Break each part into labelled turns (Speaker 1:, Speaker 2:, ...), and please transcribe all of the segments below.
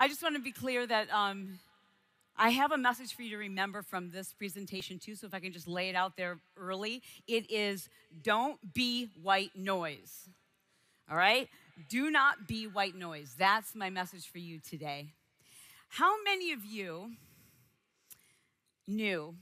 Speaker 1: I just want to be clear that I have a message for you to remember from this presentation too, so if I can just lay it out there early. It is, don't be white noise, all right? Do not be white noise. That's my message for you today. How many of you knew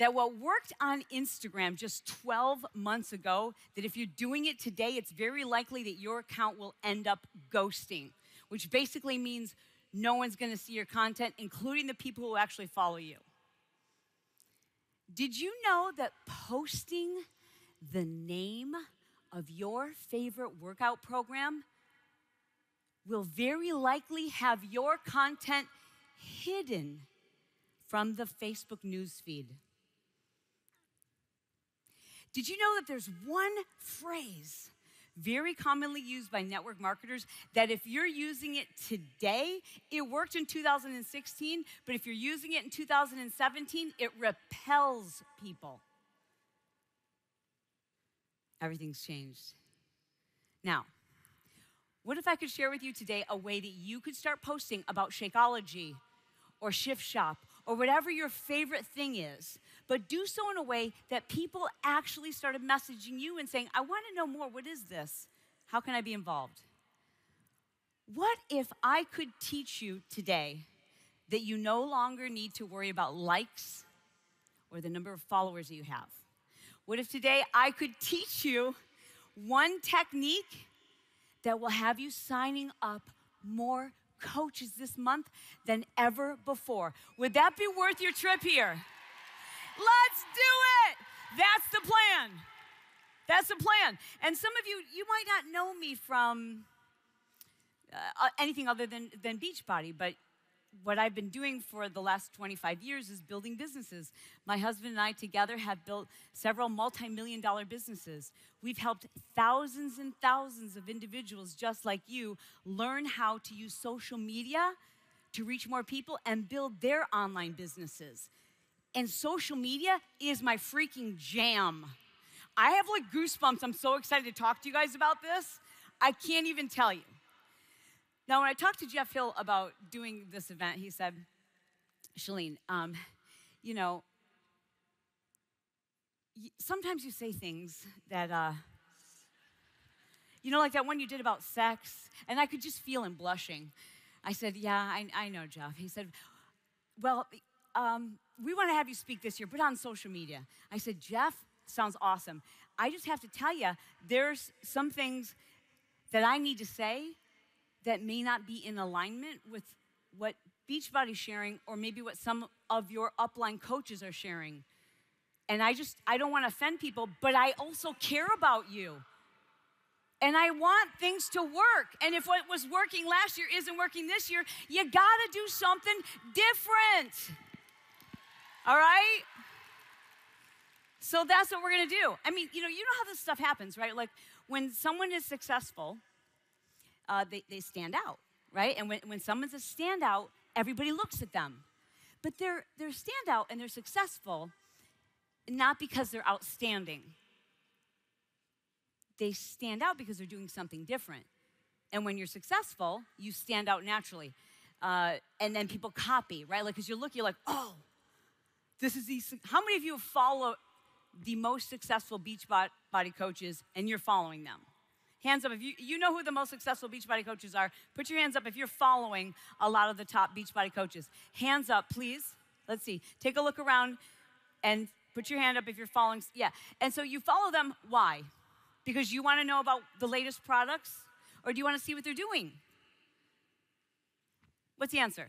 Speaker 1: that what worked on Instagram just 12 months ago, that if you're doing it today, it's very likely that your account will end up ghosting, which basically means no one's gonna see your content, including the people who actually follow you. Did you know that posting the name of your favorite workout program will very likely have your content hidden from the Facebook newsfeed? Did you know that there's one phrase very commonly used by network marketers that if you're using it today, it worked in 2016, but if you're using it in 2017, it repels people? Everything's changed. Now, what if I could share with you today a way that you could start posting about Shakeology or Shift Shop or whatever your favorite thing is, but do so in a way that people actually started messaging you and saying, I want to know more. What is this? How can I be involved? What if I could teach you today that you no longer need to worry about likes or the number of followers that you have? What if today I could teach you one technique that will have you signing up more coaches this month than ever before? Would that be worth your trip here? Let's do it. That's the plan. That's the plan. And some of you might not know me from anything other than Beachbody, but what I've been doing for the last 25 years is building businesses. My husband and I together have built several multi-million-dollar businesses. We've helped thousands and thousands of individuals just like you learn how to use social media to reach more people and build their online businesses. And social media is my freaking jam. I have like goosebumps. I'm so excited to talk to you guys about this. I can't even tell you. Now, when I talked to Jeff Hill about doing this event, he said, Chalene, sometimes you say things that, like that one you did about sex, and I could just feel him blushing. I said, yeah, I know, Jeff. He said, well, we want to have you speak this year, but on social media. I said, Jeff, sounds awesome. I just have to tell you, there's some things that I need to say that may not be in alignment with what Beachbody's sharing or maybe what some of your upline coaches are sharing. And I don't want to offend people, but I also care about you. And I want things to work. And if what was working last year isn't working this year, you gotta do something different. All right? So that's what we're gonna do. I mean, you know how this stuff happens, right? Like when someone is successful, they stand out, right? And when someone's a standout, everybody looks at them. But they're standout and they're successful not because they're outstanding. They stand out because they're doing something different. And when you're successful, you stand out naturally. And then people copy, right? Like, because you're like, oh, this is these. How many of you follow the most successful Beachbody coaches and you're following them? Hands up if you know who the most successful Beachbody coaches are. Put your hands up if you're following a lot of the top Beachbody coaches. Hands up, please. Let's see. Take a look around and put your hand up if you're following. Yeah. And so you follow them. Why? Because you want to know about the latest products, or do you want to see what they're doing? What's the answer?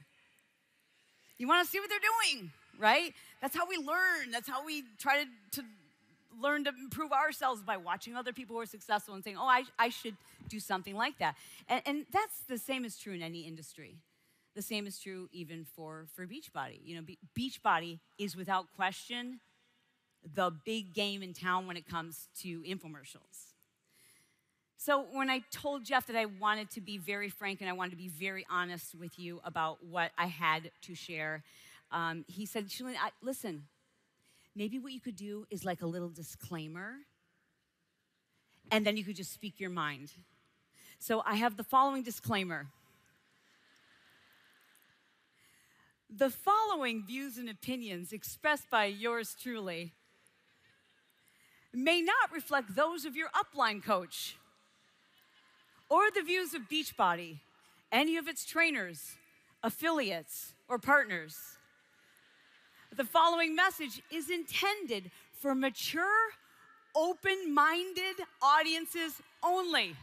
Speaker 1: You want to see what they're doing, right? That's how we learn. That's how we try to learn to improve ourselves, by watching other people who are successful and saying, oh, I should do something like that. And that's the same is true in any industry. The same is true even for Beachbody. Beachbody is without question the big game in town when it comes to infomercials. So when I told Jeff that I wanted to be very frank and I wanted to be very honest with you about what I had to share, he said, Chalene, listen, maybe what you could do is like a little disclaimer, and then you could just speak your mind. So I have the following disclaimer. The following views and opinions expressed by yours truly may not reflect those of your upline coach or the views of Beachbody, any of its trainers, affiliates, or partners. The following message is intended for mature, open-minded audiences only.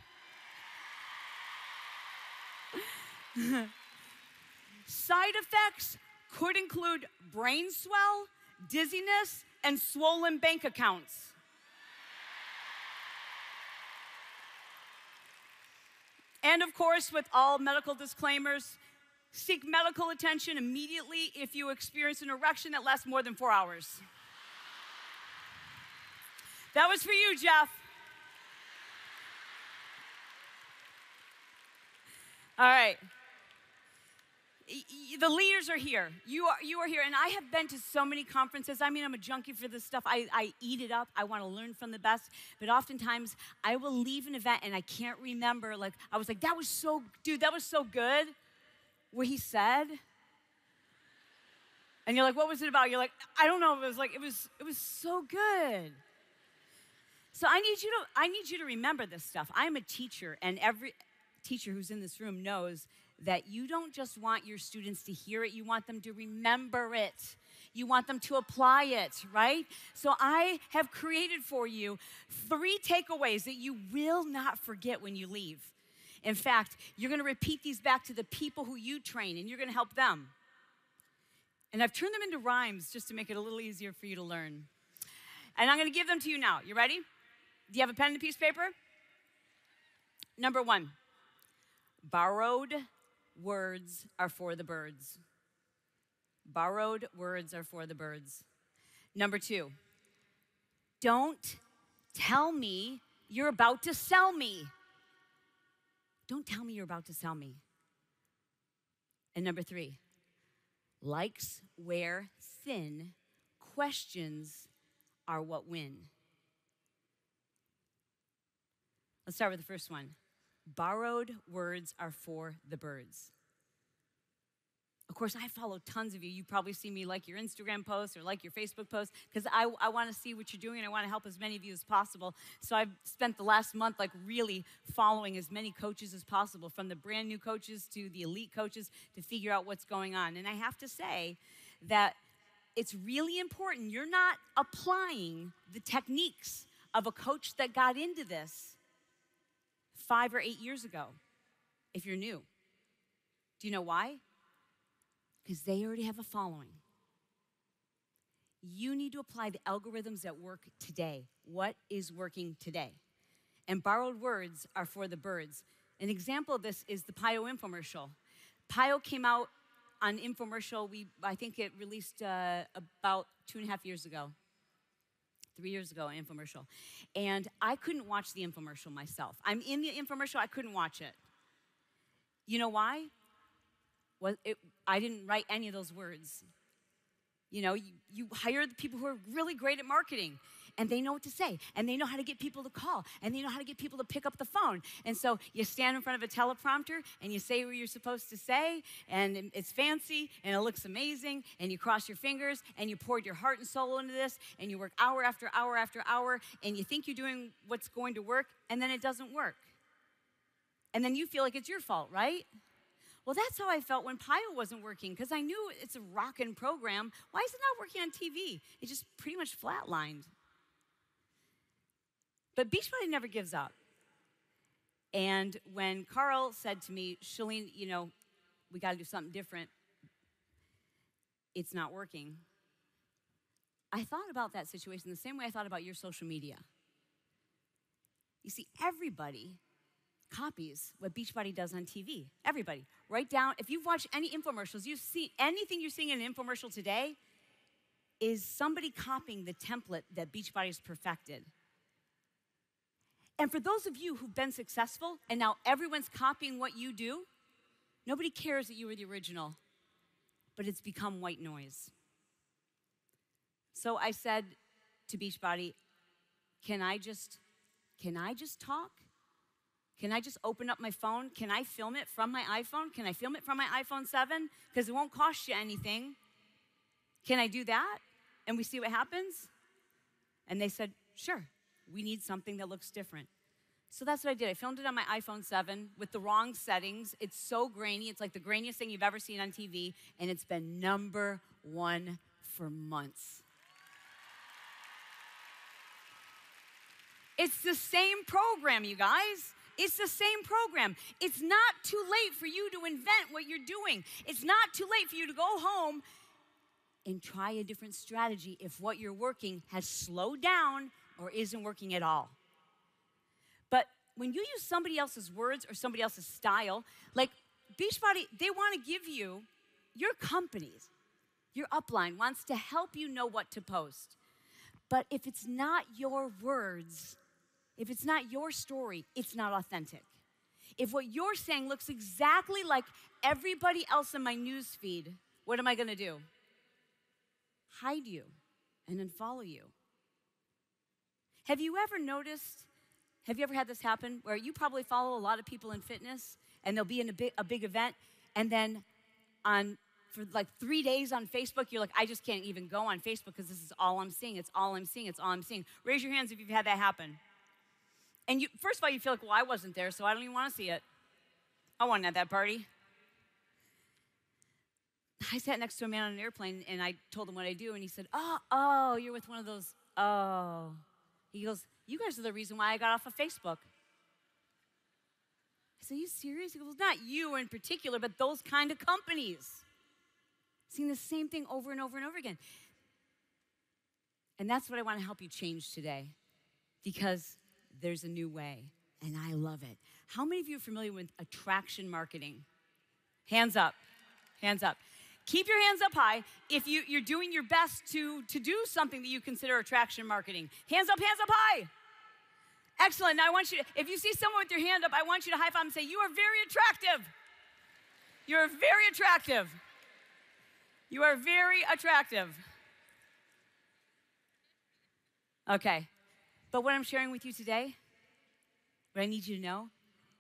Speaker 1: Side effects could include brain swell, dizziness, and swollen bank accounts. And of course, with all medical disclaimers, seek medical attention immediately if you experience an erection that lasts more than 4 hours. That was for you, Jeff. All right. The leaders are here. You are here. And I have been to so many conferences. I mean, I'm a junkie for this stuff. I eat it up. I want to learn from the best. But oftentimes, I will leave an event and I can't remember. Like, I was like, that was so good. What he said. And you're like, what was it about? You're like, I don't know. It was so good. So I need you to remember this stuff. I'm a teacher, and every teacher who's in this room knows that you don't just want your students to hear it, you want them to remember it. You want them to apply it, right? So I have created for you 3 takeaways that you will not forget when you leave. In fact, you're gonna repeat these back to the people who you train, and you're gonna help them. And I've turned them into rhymes just to make it a little easier for you to learn. And I'm gonna give them to you now. You ready? Do you have a pen and a piece of paper? Number 1, borrowed words are for the birds. Borrowed words are for the birds. Number 2, don't tell me you're about to sell me. Don't tell me you're about to sell me. And number 3, likes wear thin, questions are what win. Let's start with the first one. Borrowed words are for the birds. Of course, I follow tons of you. You probably see me like your Instagram posts or like your Facebook posts because I want to see what you're doing and I want to help as many of you as possible. So I've spent the last month like really following as many coaches as possible, from the brand new coaches to the elite coaches, to figure out what's going on. And I have to say that it's really important you're not applying the techniques of a coach that got into this 5 or 8 years ago, if you're new. Do you know why? Because they already have a following. You need to apply the algorithms that work today. What is working today? And borrowed words are for the birds. An example of this is the Pio infomercial. Pio came out on infomercial, I think it released about 2.5 years ago. 3 years ago, an infomercial. And I couldn't watch the infomercial myself. I'm in the infomercial, I couldn't watch it. You know why? Well, I didn't write any of those words. You know, you hire the people who are really great at marketing, and they know what to say, and they know how to get people to call, and they know how to get people to pick up the phone. And so you stand in front of a teleprompter, and you say what you're supposed to say, and it's fancy, and it looks amazing, and you cross your fingers, and you poured your heart and soul into this, and you work hour after hour after hour, and you think you're doing what's going to work, and then it doesn't work. And then you feel like it's your fault, right? Well, that's how I felt when Pio wasn't working, because I knew it's a rockin' program. Why is it not working on TV? It just pretty much flatlined. But Beachbody never gives up. And when Carl said to me, Chalene, you know, we got to do something different, it's not working, I thought about that situation the same way I thought about your social media. You see, everybody copies what Beachbody does on TV. Everybody. Write down, if you've watched any infomercials, you've seen anything you're seeing in an infomercial today is somebody copying the template that Beachbody's perfected. And for those of you who've been successful and now everyone's copying what you do, nobody cares that you were the original, but it's become white noise. So I said to Beachbody, can I just talk? Can I just open up my phone? Can I film it from my iPhone? Can I film it from my iPhone 7? Because it won't cost you anything. Can I do that? And we see what happens? And they said, sure, we need something that looks different. So that's what I did. I filmed it on my iPhone 7 with the wrong settings. It's so grainy. It's like the grainiest thing you've ever seen on TV. And it's been #1 for months. It's the same program, you guys. It's the same program. It's not too late for you to invent what you're doing. It's not too late for you to go home and try a different strategy if what you're working has slowed down or isn't working at all. But when you use somebody else's words or somebody else's style, like Beachbody, they want to give you, your companies, your upline wants to help you know what to post. But if it's not your words, if it's not your story, it's not authentic. If what you're saying looks exactly like everybody else in my news feed, what am I going to do? Hide you and unfollow you. Have you ever noticed, have you ever had this happen where you probably follow a lot of people in fitness and they'll be in a big event and then for like 3 days on Facebook, you're like, I just can't even go on Facebook because this is all I'm seeing. It's all I'm seeing. It's all I'm seeing. Raise your hands if you've had that happen. And first of all, you feel like, well, I wasn't there, so I don't even want to see it. I wasn't at that party. I sat next to a man on an airplane, and I told him what I do, and he said, oh, you're with one of those, oh. He goes, you guys are the reason why I got off of Facebook. I said, are you serious? He goes, not you in particular, but those kind of companies. Seeing the same thing over and over and over again. And that's what I want to help you change today, because there's a new way, and I love it. How many of you are familiar with attraction marketing? Hands up, hands up. Keep your hands up high if you're doing your best to do something that you consider attraction marketing. Hands up high. Excellent. Now I want you to, if you see someone with your hand up, I want you to high five and say, you are very attractive. You're very attractive. You are very attractive. Okay. But what I'm sharing with you today, what I need you to know,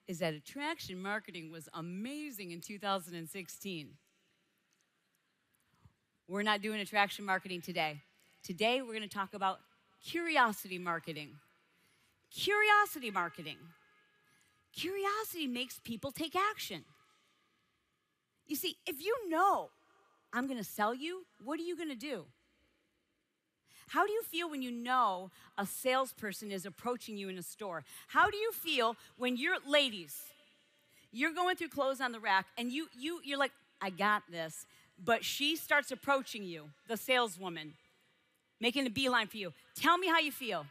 Speaker 1: is that attraction marketing was amazing in 2016. We're not doing attraction marketing today. Today, we're going to talk about curiosity marketing. Curiosity marketing. Curiosity makes people take action. You see, if you know I'm going to sell you, what are you going to do? How do you feel when you know a salesperson is approaching you in a store? How do you feel when you're, ladies, you're going through clothes on the rack and you're like, I got this, but she starts approaching you, the saleswoman, making a beeline for you. Tell me how you feel.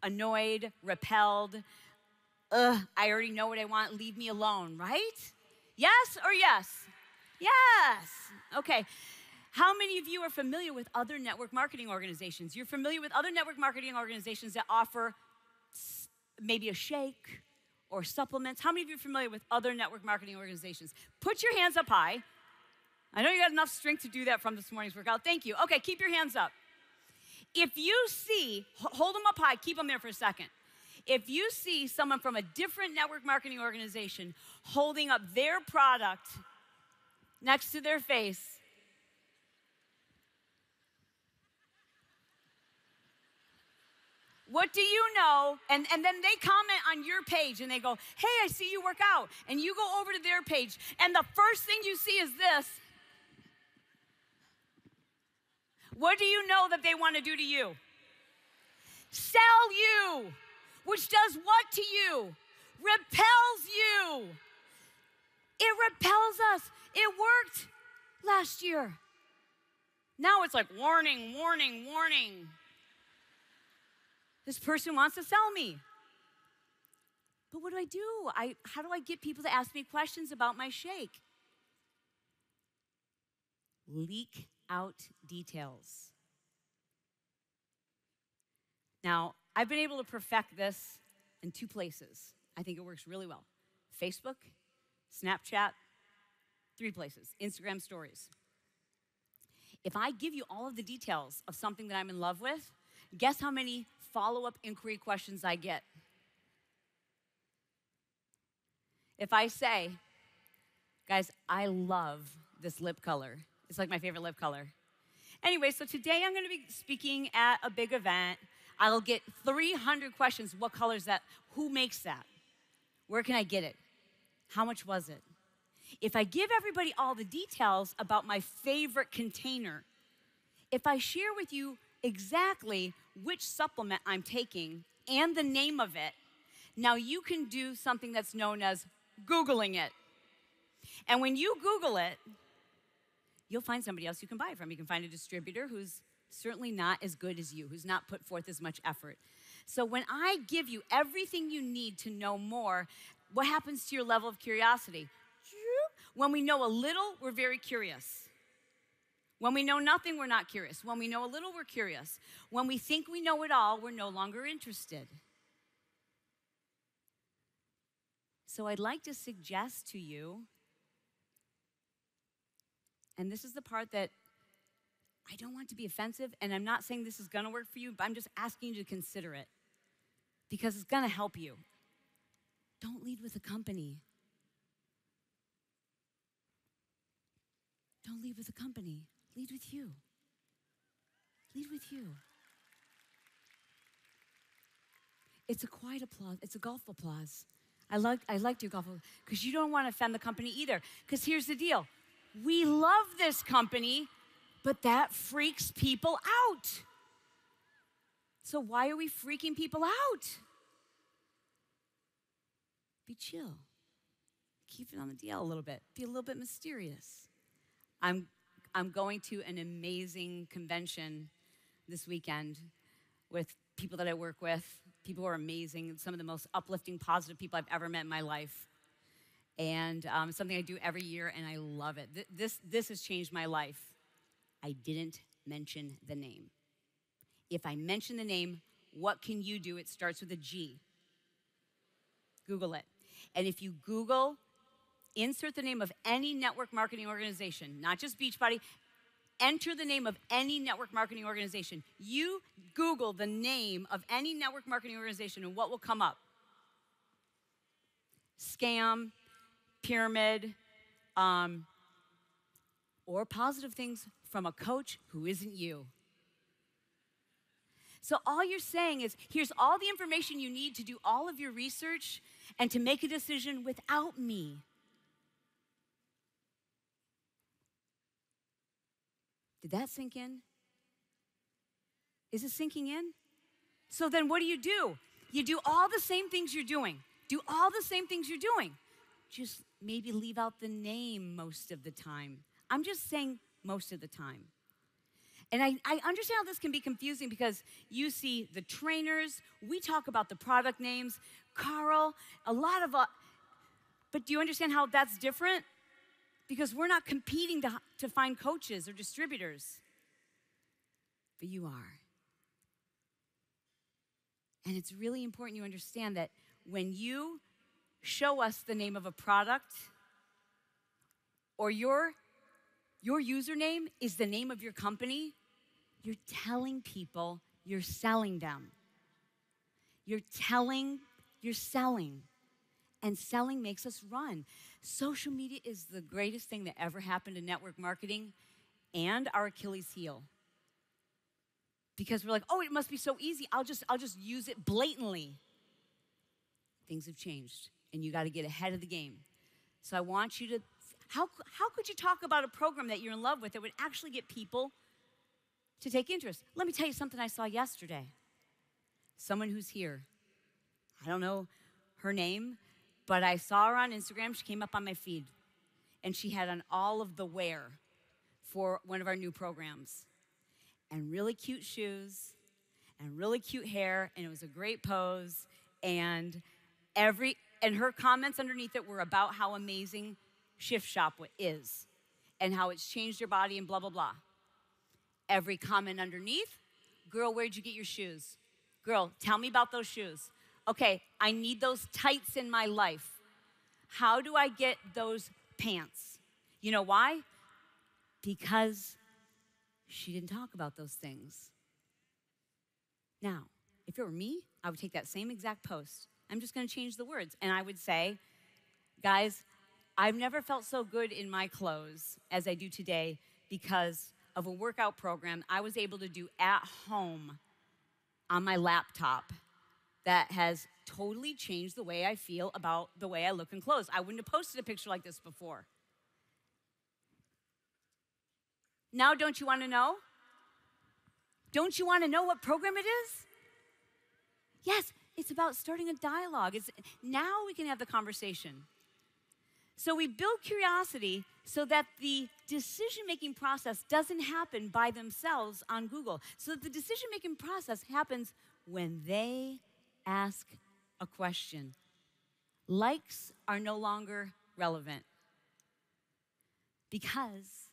Speaker 1: Annoyed, repelled, I already know what I want, leave me alone, right? Yes or yes? Yes. Okay. How many of you are familiar with other network marketing organizations? You're familiar with other network marketing organizations that offer maybe a shake or supplements. How many of you are familiar with other network marketing organizations? Put your hands up high. I know you got enough strength to do that from this morning's workout. Thank you. Okay, keep your hands up. If you see, hold them up high, keep them there for a second. If you see someone from a different network marketing organization holding up their product next to their face, what do you know? And then they comment on your page and they go, hey, I see you work out. And you go over to their page and the first thing you see is this. What do you know that they want to do to you? Sell you. Which does what to you? Repels you. It repels us. It worked last year. Now it's like warning, warning, warning. This person wants to sell me. But what do I do? How do I get people to ask me questions about my shake? Leak out details. Now, I've been able to perfect this in 2 places. I think it works really well. Facebook, Snapchat, 3 places, Instagram stories. If I give you all of the details of something that I'm in love with, guess how many follow-up inquiry questions I get? If I say, guys, I love this lip color. It's like my favorite lip color. Anyway, so today I'm gonna be speaking at a big event. I'll get 300 questions. What color is that? Who makes that? Where can I get it? How much was it? If I give everybody all the details about my favorite container, if I share with you exactly which supplement I'm taking and the name of it, now you can do something that's known as Googling it. And when you Google it, you'll find somebody else you can buy it from. You can find a distributor who's certainly not as good as you, who's not put forth as much effort. So when I give you everything you need to know more, what happens to your level of curiosity? When we know a little, we're very curious. When we know nothing, we're not curious. When we know a little, we're curious. When we think we know it all, we're no longer interested. So I'd like to suggest to you, and this is the part that I don't want to be offensive, and I'm not saying this is gonna work for you, but I'm just asking you to consider it because it's gonna help you. Don't lead with a company. Don't lead with a company. Lead with you. Lead with you. It's a quiet applause. It's a golf applause. I liked your golf because you don't want to offend the company either. Because here's the deal. We love this company, but that freaks people out. So why are we freaking people out? Be chill. Keep it on the DL a little bit. Be a little bit mysterious. I'm going to an amazing convention this weekend with people that I work with. People who are amazing, some of the most uplifting, positive people I've ever met in my life. And it's something I do every year, and I love it. This has changed my life. I didn't mention the name. If I mention the name, what can you do? It starts with a G. Google it. And if you Google, insert the name of any network marketing organization, not just Beachbody, enter the name of any network marketing organization. You Google the name of any network marketing organization, and what will come up? Scam, pyramid, or positive things from a coach who isn't you. So all you're saying is, here's all the information you need to do all of your research and to make a decision without me. Did that sink in? Is it sinking in? So then what do? You do all the same things you're doing. Do all the same things you're doing. Just maybe leave out the name most of the time. I'm just saying most of the time. And I understand how this can be confusing because you see the trainers, we talk about the product names, Carl, but do you understand how that's different? Because we're not competing to find coaches or distributors, but you are. And it's really important you understand that when you show us the name of a product or your username is the name of your company, you're telling people you're selling them. You're selling. And selling makes us run. Social media is the greatest thing that ever happened to network marketing and our Achilles heel. Because we're like, oh, it must be so easy. I'll just use it blatantly. Things have changed, and you got to get ahead of the game. So I want you to, how could you talk about a program that you're in love with that would actually get people to take interest? Let me tell you something I saw yesterday. Someone who's here. I don't know her name, but I saw her on Instagram. She came up on my feed, and she had on all of the wear for one of our new programs, and really cute shoes, and really cute hair, and it was a great pose, and her comments underneath it were about how amazing Shift Shop is, and how it's changed your body, and blah, blah, blah. Every comment underneath, girl, where'd you get your shoes? Girl, tell me about those shoes. Okay, I need those tights in my life. How do I get those pants? You know why? Because she didn't talk about those things. Now, if it were me, I would take that same exact post. I'm just gonna change the words. And I would say, Guys, I've never felt so good in my clothes as I do today because of a workout program I was able to do at home on my laptop that has totally changed the way I feel about the way I look in clothes. I wouldn't have posted a picture like this before. Now, don't you want to know? Don't you want to know what program it is? Yes, it's about starting a dialogue. Now we can have the conversation. So we build curiosity so that the decision-making process doesn't happen by themselves on Google. So that the decision-making process happens when they ask a question. Likes are no longer relevant because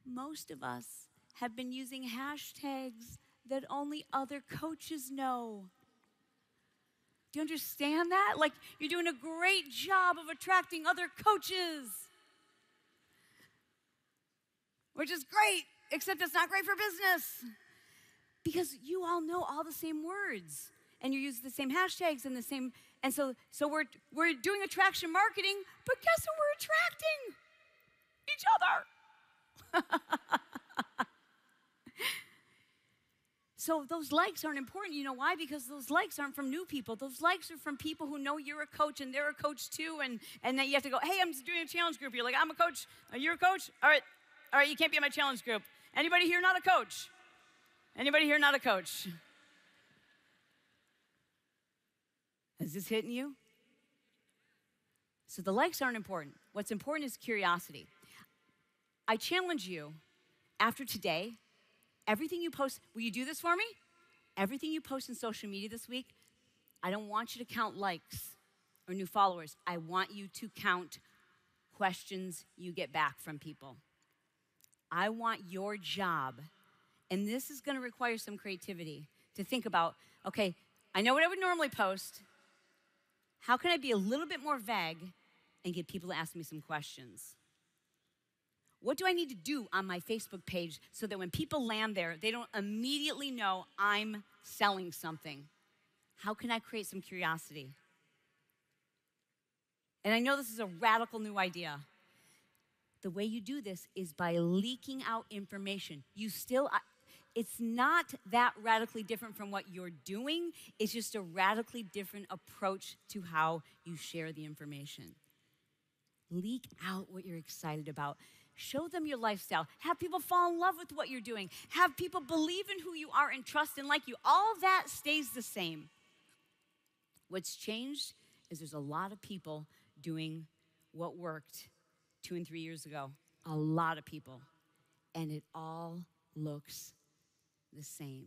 Speaker 1: most of us have been using hashtags that only other coaches know. Do you understand that? Like, you're doing a great job of attracting other coaches, which is great, except it's not great for business because you all know all the same words and you use the same hashtags and the same, and so we're doing attraction marketing, but guess who we're attracting? Each other. So those likes aren't important. You know why? Because those likes aren't from new people. Those likes are from people who know you're a coach and they're a coach too, and then you have to go, hey, I'm just doing a challenge group. You're like, I'm a coach. Are you a coach? All right, you can't be in my challenge group. Anybody here not a coach? Anybody here not a coach? Is this hitting you? So the likes aren't important. What's important is curiosity. I challenge you after today, everything you post, will you do this for me? Everything you post in social media this week, I don't want you to count likes or new followers. I want you to count questions you get back from people. I want your job, and this is gonna require some creativity, to think about, okay, I know what I would normally post. How can I be a little bit more vague and get people to ask me some questions? What do I need to do on my Facebook page so that when people land there, they don't immediately know I'm selling something? How can I create some curiosity? And I know this is a radical new idea. The way you do this is by leaking out information. It's not that radically different from what you're doing. It's just a radically different approach to how you share the information. Leak out what you're excited about. Show them your lifestyle. Have people fall in love with what you're doing. Have people believe in who you are and trust and like you. All that stays the same. What's changed is there's a lot of people doing what worked 2 and 3 years ago. A lot of people. And it all looks the same.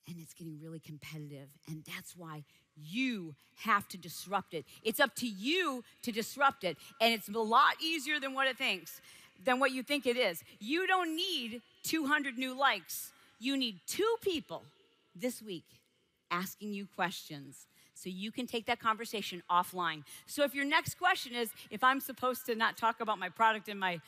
Speaker 1: And it's getting really competitive. And that's why you have to disrupt it. It's up to you to disrupt it. And it's a lot easier than what you think it is. You don't need 200 new likes. You need 2 people this week asking you questions so you can take that conversation offline. So if your next question is, if I'm supposed to not talk about my product and my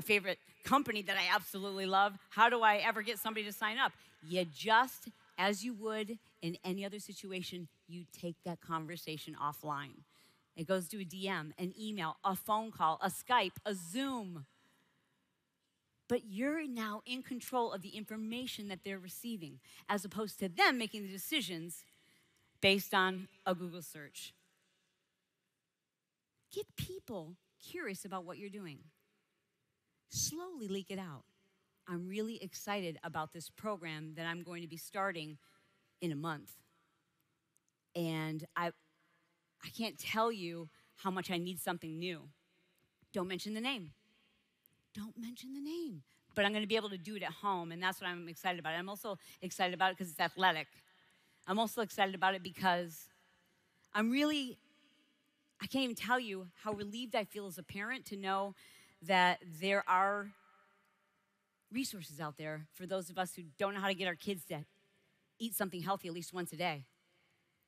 Speaker 1: favorite company that I absolutely love, how do I ever get somebody to sign up? You just, as you would in any other situation, you take that conversation offline. It goes to a DM, an email, a phone call, a Skype, a Zoom. But you're now in control of the information that they're receiving, as opposed to them making the decisions based on a Google search. Get people curious about what you're doing. Slowly leak it out. I'm really excited about this program that I'm going to be starting in a month. And I can't tell you how much I need something new. Don't mention the name. Don't mention the name. But I'm going to be able to do it at home, and that's what I'm excited about. I'm also excited about it because it's athletic. I'm also excited about it because I can't even tell you how relieved I feel as a parent to know that there are resources out there for those of us who don't know how to get our kids to eat something healthy at least once a day.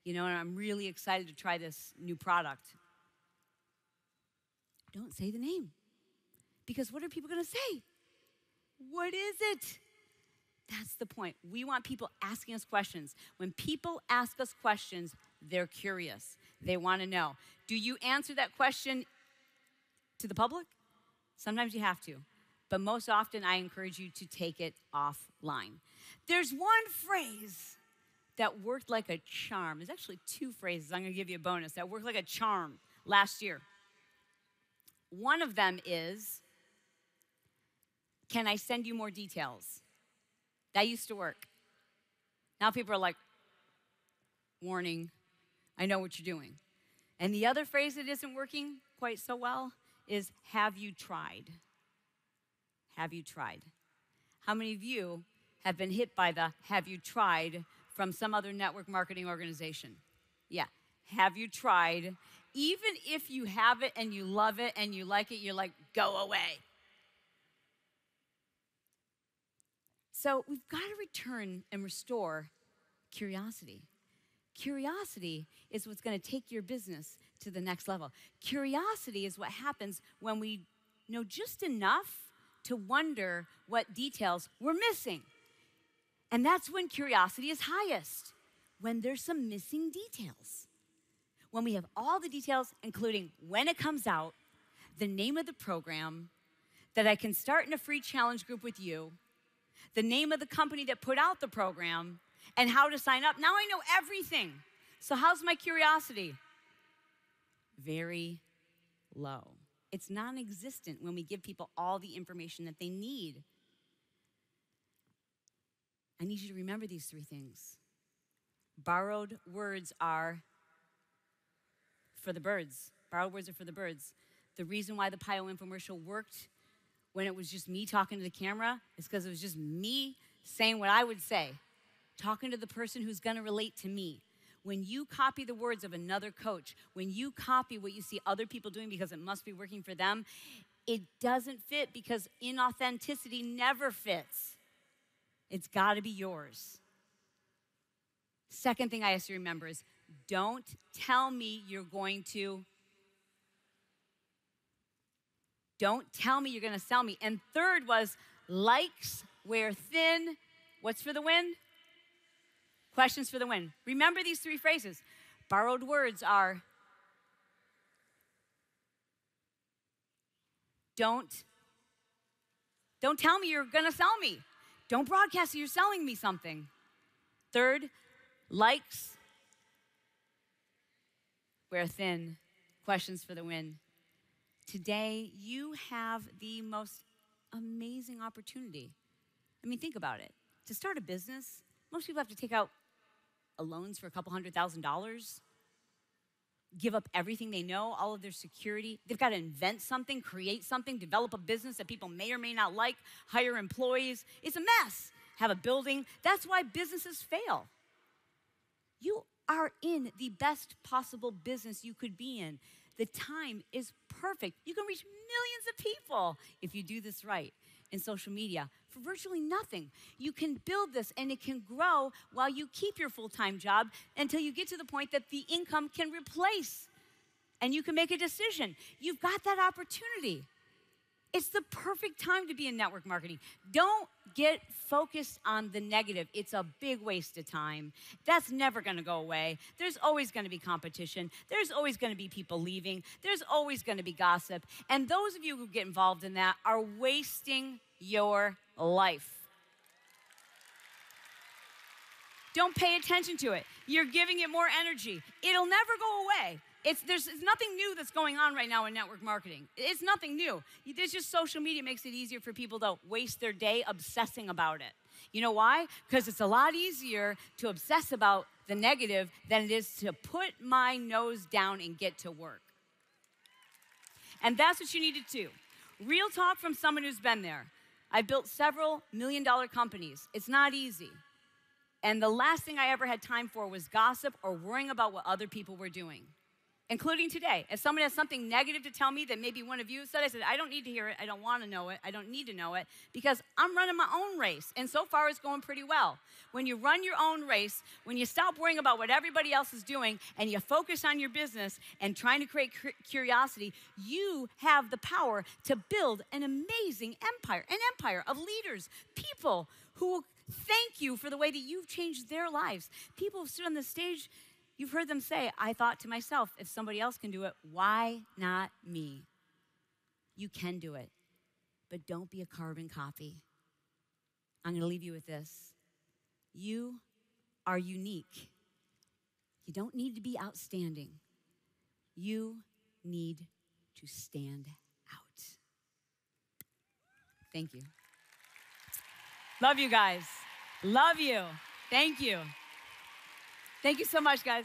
Speaker 1: You know, and I'm really excited to try this new product. Don't say the name. Because what are people going to say? What is it? That's the point. We want people asking us questions. When people ask us questions, they're curious. They want to know. Do you answer that question to the public? Sometimes you have to. But most often, I encourage you to take it offline. There's one phrase that worked like a charm. There's actually two phrases. I'm going to give you a bonus that worked like a charm last year. One of them is, can I send you more details? That used to work. Now people are like, warning, I know what you're doing. And the other phrase that isn't working quite so well is, have you tried? Have you tried? How many of you have been hit by the have you tried from some other network marketing organization? Yeah, have you tried? Even if you have it and you love it and you like it, you're like, go away. So we've got to return and restore curiosity. Curiosity is what's going to take your business to the next level. Curiosity is what happens when we know just enough to wonder what details we're missing. And that's when curiosity is highest, when there's some missing details. When we have all the details, including when it comes out, the name of the program, that I can start in a free challenge group with you, the name of the company that put out the program, and how to sign up. Now I know everything. So how's my curiosity? Very low. It's non-existent when we give people all the information that they need. I need you to remember these three things. Borrowed words are for the birds. Borrowed words are for the birds. The reason why the Pio infomercial worked when it was just me talking to the camera is because it was just me saying what I would say, talking to the person who's gonna relate to me. When you copy the words of another coach, when you copy what you see other people doing because it must be working for them, it doesn't fit because inauthenticity never fits. It's gotta be yours. Second thing I ask you to remember is, don't tell me you're going to. Don't tell me you're gonna sell me. And third was, likes wear thin. What's for the win? Questions for the win. Remember these three phrases. Borrowed words are, don't tell me you're gonna sell me. Don't broadcast that you're selling me something. Third, likes wear thin. Questions for the win. Today, you have the most amazing opportunity. I mean, think about it. To start a business, most people have to take out loans for a couple $100,000, give up everything they know, all of their security. They've got to invent something, create something, develop a business that people may or may not like, hire employees. It's a mess. Have a building. That's why businesses fail. You are in the best possible business you could be in. The time is perfect. You can reach millions of people if you do this right in social media for virtually nothing. You can build this and it can grow while you keep your full-time job until you get to the point that the income can replace and you can make a decision. You've got that opportunity. It's the perfect time to be in network marketing. Don't get focused on the negative. It's a big waste of time. That's never gonna go away. There's always gonna be competition. There's always gonna be people leaving. There's always gonna be gossip. And those of you who get involved in that are wasting your life. Don't pay attention to it. You're giving it more energy. It'll never go away. There's nothing new that's going on right now in network marketing. It's nothing new. There's just social media makes it easier for people to waste their day obsessing about it. You know why? Because it's a lot easier to obsess about the negative than it is to put my nose down and get to work. And that's what you need to do. Real talk from someone who's been there. I built several million-dollar companies. It's not easy. And the last thing I ever had time for was gossip or worrying about what other people were doing. Including today. If someone has something negative to tell me that maybe one of you said, I said, I don't need to hear it. I don't want to know it. I don't need to know it because I'm running my own race. And so far, it's going pretty well. When you run your own race, when you stop worrying about what everybody else is doing and you focus on your business and trying to create curiosity, you have the power to build an amazing empire of leaders, people who will thank you for the way that you've changed their lives. People who stood on the stage You've heard them say, I thought to myself, if somebody else can do it, why not me? You can do it, but don't be a carbon copy. I'm gonna leave you with this. You are unique. You don't need to be outstanding. You need to stand out. Thank you. Love you guys. Love you. Thank you. Thank you so much, guys.